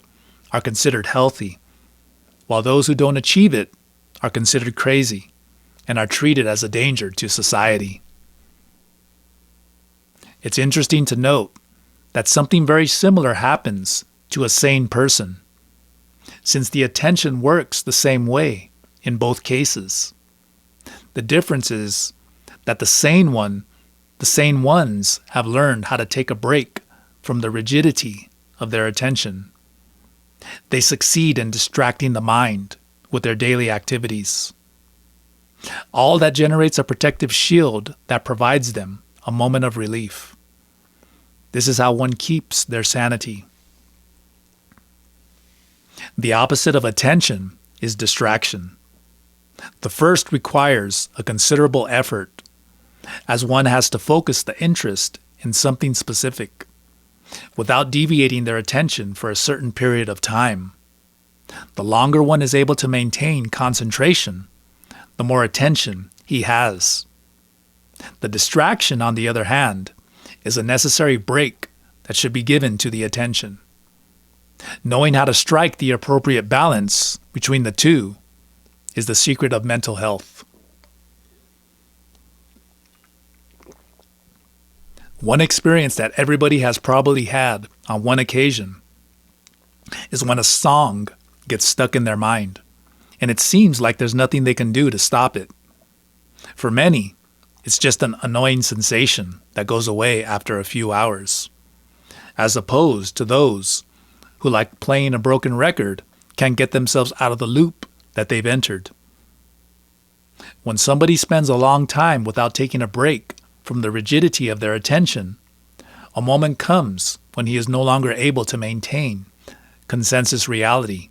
are considered healthy, while those who don't achieve it are considered crazy and are treated as a danger to society. It's interesting to note that something very similar happens to a sane person, since the attention works the same way in both cases. The difference is that the sane ones have learned how to take a break from the rigidity of their attention. They succeed in distracting the mind with their daily activities. All that generates a protective shield that provides them a moment of relief. This is how one keeps their sanity. The opposite of attention is distraction. The first requires a considerable effort, as one has to focus the interest in something specific, without deviating their attention for a certain period of time. The longer one is able to maintain concentration, the more attention he has. The distraction, on the other hand, is a necessary break that should be given to the attention. Knowing how to strike the appropriate balance between the two is the secret of mental health. One experience that everybody has probably had on one occasion is when a song gets stuck in their mind, and it seems like there's nothing they can do to stop it. For many, it's just an annoying sensation that goes away after a few hours, as opposed to those who, like playing a broken record, can't get themselves out of the loop that they've entered. When somebody spends a long time without taking a break from the rigidity of their attention, a moment comes when he is no longer able to maintain consensus reality,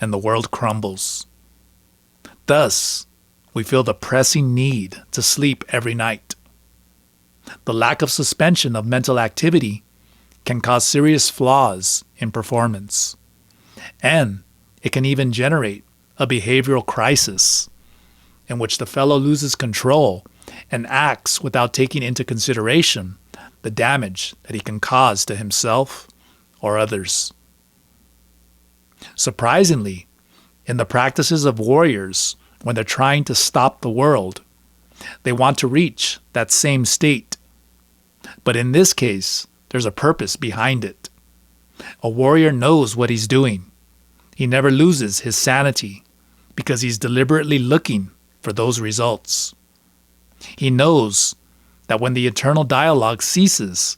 and the world crumbles. Thus, we feel the pressing need to sleep every night. The lack of suspension of mental activity can cause serious flaws in performance, and it can even generate a behavioral crisis in which the fellow loses control and acts without taking into consideration the damage that he can cause to himself or others. Surprisingly, in the practices of warriors, when they're trying to stop the world, they want to reach that same state. But in this case, there's a purpose behind it. A warrior knows what he's doing. He never loses his sanity because he's deliberately looking for those results. He knows that when the internal dialogue ceases,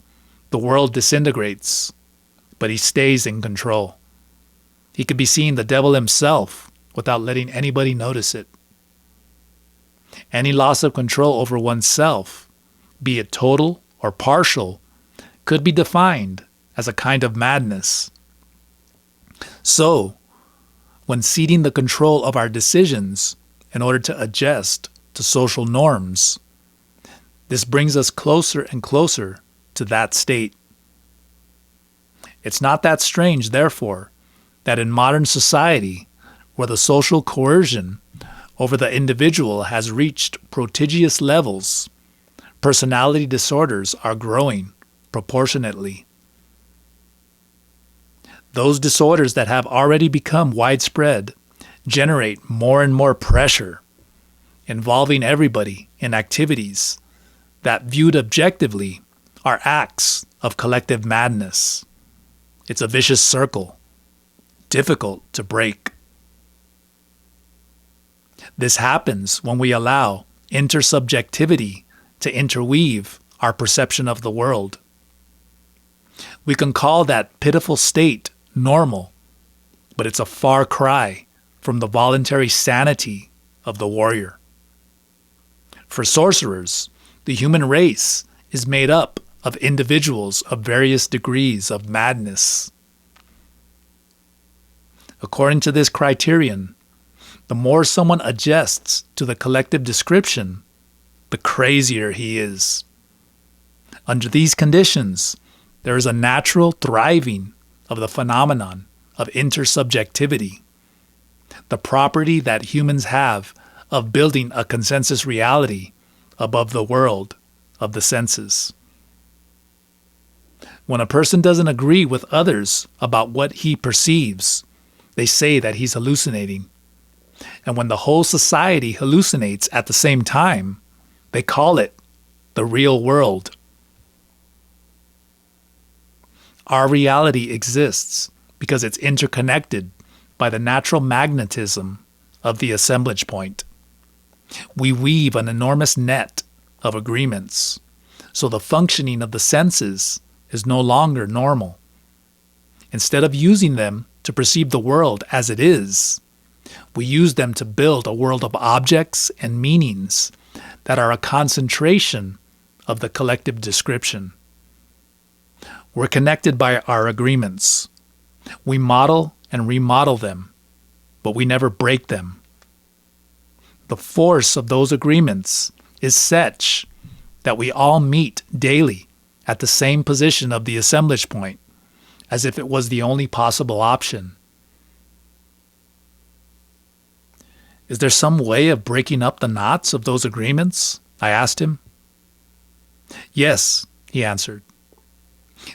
the world disintegrates, but he stays in control. He could be seeing the devil himself without letting anybody notice it. Any loss of control over oneself, be it total or partial, could be defined as a kind of madness. So, when ceding the control of our decisions in order to adjust to social norms, this brings us closer and closer to that state. It's not that strange, therefore, that in modern society, where the social coercion over the individual has reached prodigious levels, personality disorders are growing proportionately. Those disorders that have already become widespread generate more and more pressure, involving everybody in activities that, viewed objectively, are acts of collective madness. It's a vicious circle, difficult to break. This happens when we allow intersubjectivity to interweave our perception of the world. We can call that pitiful state normal, but it's a far cry from the voluntary sanity of the warrior. For sorcerers, the human race is made up of individuals of various degrees of madness. According to this criterion, the more someone adjusts to the collective description, the crazier he is. Under these conditions, there is a natural thriving of the phenomenon of intersubjectivity, the property that humans have of building a consensus reality above the world of the senses. When a person doesn't agree with others about what he perceives, they say that he's hallucinating. And when the whole society hallucinates at the same time, they call it the real world. Our reality exists because it's interconnected by the natural magnetism of the assemblage point. We weave an enormous net of agreements, so the functioning of the senses is no longer normal. Instead of using them to perceive the world as it is, we use them to build a world of objects and meanings that are a concentration of the collective description. We're connected by our agreements. We model and remodel them. but we never break them. The force of those agreements is such that we all meet daily at the same position of the assemblage point, as if it was the only possible option. Is there some way of breaking up the knots of those agreements? I asked him. Yes, he answered.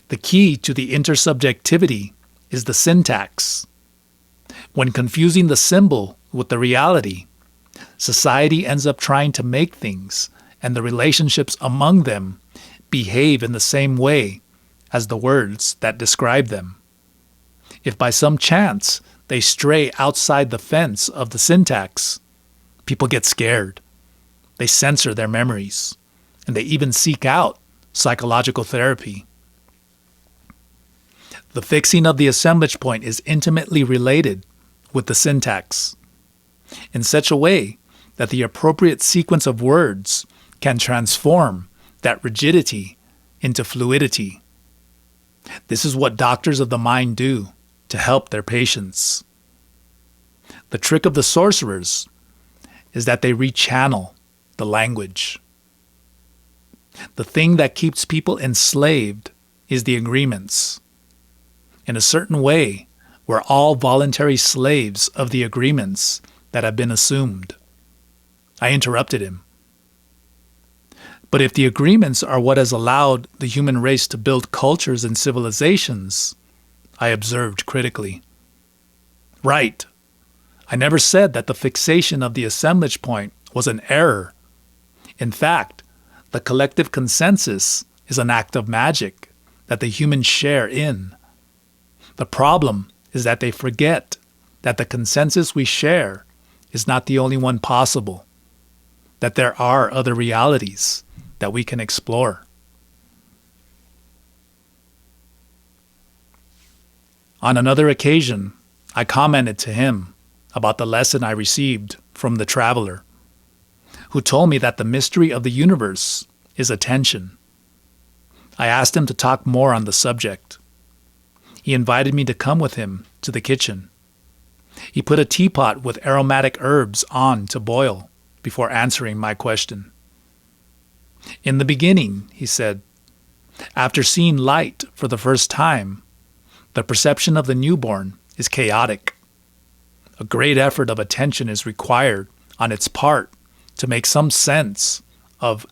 The key to the intersubjectivity is the syntax. When confusing the symbol with the reality, society ends up trying to make things and the relationships among them behave in the same way as the words that describe them. If by some chance they stray outside the fence of the syntax, people get scared. They censor their memories, and they even seek out psychological therapy. The fixing of the assemblage point is intimately related with the syntax, in such a way that the appropriate sequence of words can transform that rigidity into fluidity. This is what doctors of the mind do to help their patients. The trick of the sorcerers is that they rechannel the language. The thing that keeps people enslaved is the agreements. In a certain way, we're all voluntary slaves of the agreements that have been assumed. I interrupted him. But if the agreements are what has allowed the human race to build cultures and civilizations, I observed critically. Right. I never said that the fixation of the assemblage point was an error. In fact, the collective consensus is an act of magic that the humans share in. The problem is that they forget that the consensus we share is not the only one possible, that there are other realities that we can explore. On another occasion, I commented to him about the lesson I received from the traveler, who told me that the mystery of the universe is attention. I asked him to talk more on the subject. He invited me to come with him to the kitchen. He put a teapot with aromatic herbs on to boil before answering my question. In the beginning, he said, after seeing light for the first time, the perception of the newborn is chaotic. A great effort of attention is required on its part to make some sense of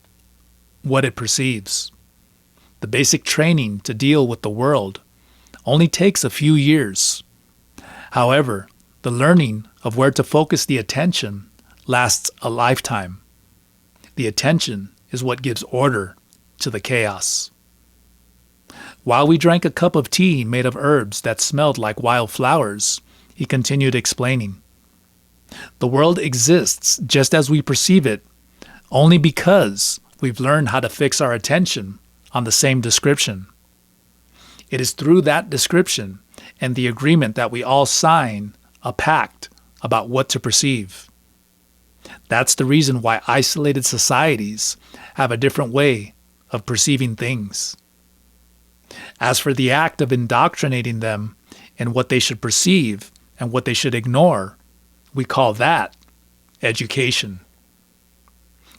what it perceives. The basic training to deal with the world only takes a few years. However, the learning of where to focus the attention lasts a lifetime. The attention is what gives order to the chaos. While we drank a cup of tea made of herbs that smelled like wild flowers, he continued explaining. The world exists just as we perceive it, only because we've learned how to fix our attention on the same description. It is through that description and the agreement that we all sign a pact about what to perceive. That's the reason why isolated societies have a different way of perceiving things. As for the act of indoctrinating them in what they should perceive and what they should ignore, we call that education.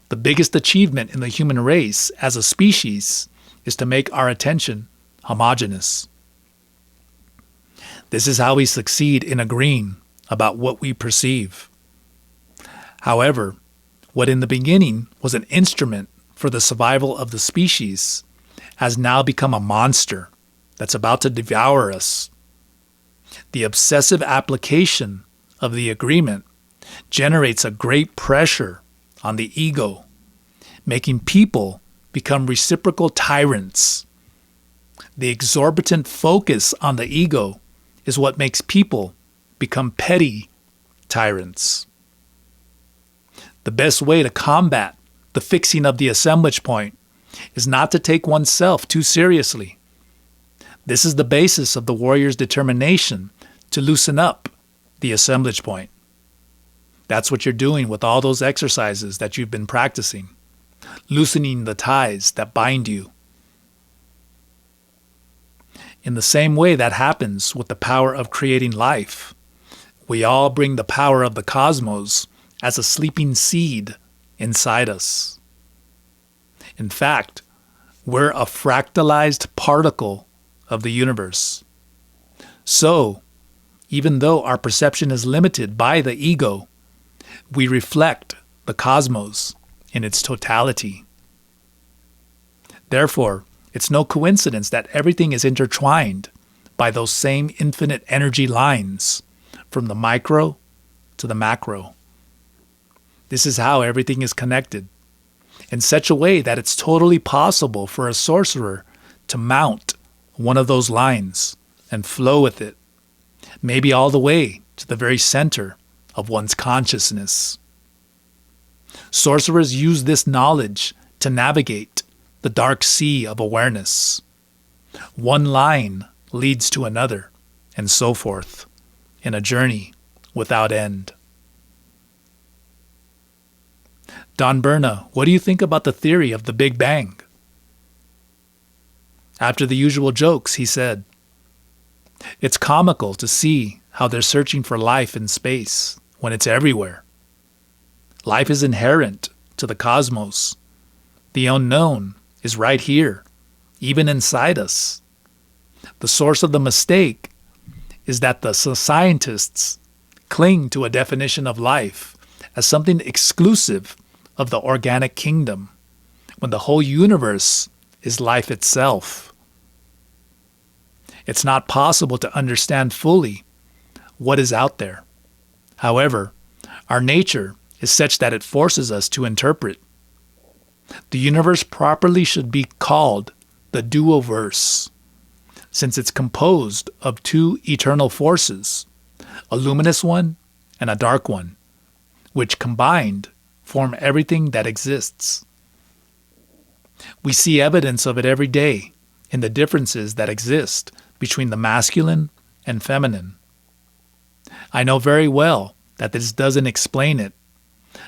The biggest achievement in the human race as a species is to make our attention homogeneous. This is how we succeed in agreeing about what we perceive. However, what in the beginning was an instrument for the survival of the species has now become a monster that's about to devour us. The obsessive application of the agreement generates a great pressure on the ego, making people become reciprocal tyrants. The exorbitant focus on the ego is what makes people become petty tyrants. The best way to combat the fixing of the assemblage point is not to take oneself too seriously. This is the basis of the warrior's determination to loosen up the assemblage point. That's what you're doing with all those exercises that you've been practicing, loosening the ties that bind you. In the same way that happens with the power of creating life, We all bring the power of the cosmos as a sleeping seed inside us. In fact, we're a fractalized particle of the universe. So, even though our perception is limited by the ego, we reflect the cosmos in its totality. Therefore, it's no coincidence that everything is intertwined by those same infinite energy lines, from the micro to the macro. This is how everything is connected, in such a way that it's totally possible for a sorcerer to mount one of those lines and flow with it, maybe all the way to the very center of one's consciousness. Sorcerers use this knowledge to navigate the dark sea of awareness. One line leads to another, and so forth, in a journey without end. Don Berna, what do you think about the theory of the Big Bang? After the usual jokes, he said, "It's comical to see how they're searching for life in space when it's everywhere. Life is inherent to the cosmos. The unknown is right here, even inside us. The source of the mistake is that the scientists cling to a definition of life as something exclusive of the organic kingdom, when the whole universe is life itself. It's not possible to understand fully what is out there. However, our nature is such that it forces us to interpret. The universe properly should be called the duoverse, since it's composed of two eternal forces, a luminous one and a dark one, which combined form everything that exists. We see evidence of it every day in the differences that exist between the masculine and feminine. I know very well that this doesn't explain it,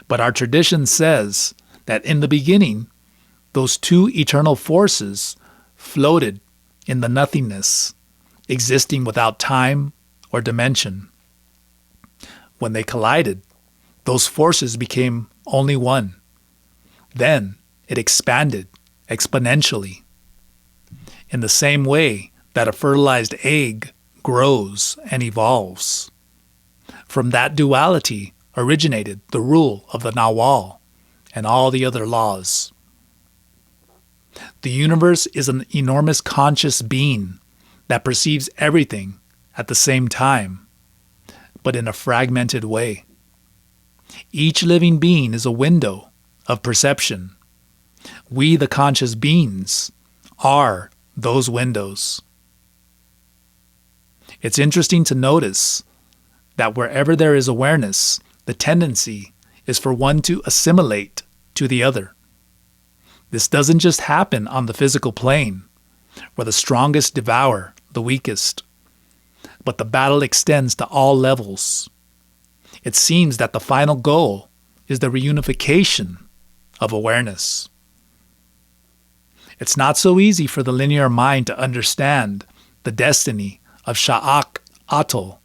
but our tradition says that in the beginning, those two eternal forces floated in the nothingness, existing without time or dimension. When they collided, those forces became only one. Then it expanded exponentially, in the same way that a fertilized egg grows and evolves. From that duality originated the rule of the Nawal and all the other laws. The universe is an enormous conscious being that perceives everything at the same time, but in a fragmented way. Each living being is a window of perception. We, the conscious beings, are those windows. It's interesting to notice that wherever there is awareness, the tendency is for one to assimilate to the other. This doesn't just happen on the physical plane, where the strongest devour the weakest, but the battle extends to all levels. It seems that the final goal is the reunification of awareness. It's not so easy for the linear mind to understand the destiny of Sha'ak Atul.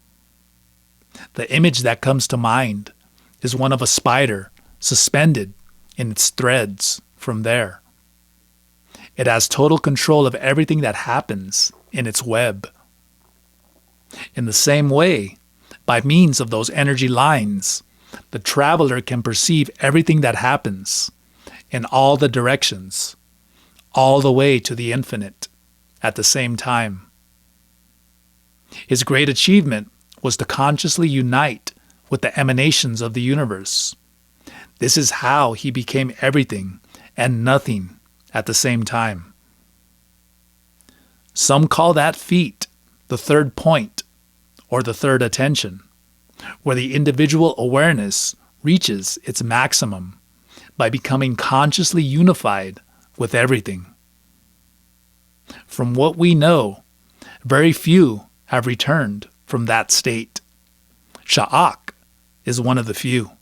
The image that comes to mind is one of a spider suspended in its threads from there. It has total control of everything that happens in its web. In the same way, by means of those energy lines, the traveler can perceive everything that happens in all the directions, all the way to the infinite at the same time. His great achievement was to consciously unite with the emanations of the universe. This is how he became everything and nothing at the same time. Some call that feat the third point, or the third attention, where the individual awareness reaches its maximum by becoming consciously unified with everything. From what we know, very few have returned from that state. Sha'ak is one of the few.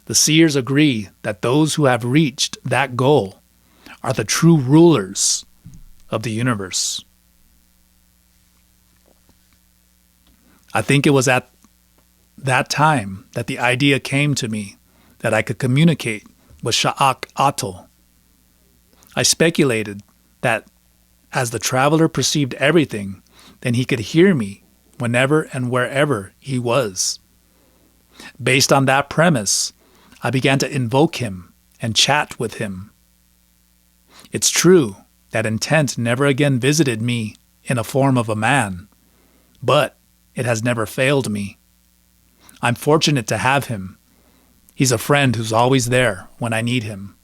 The seers agree that those who have reached that goal are the true rulers of the universe. I think it was at that time that the idea came to me that I could communicate with Sha'ak Ato. I speculated that as the traveler perceived everything, then he could hear me whenever and wherever he was. Based on that premise, I began to invoke him and chat with him. It's true that intent never again visited me in a form of a man, but it has never failed me. I'm fortunate to have him. He's a friend who's always there when I need him.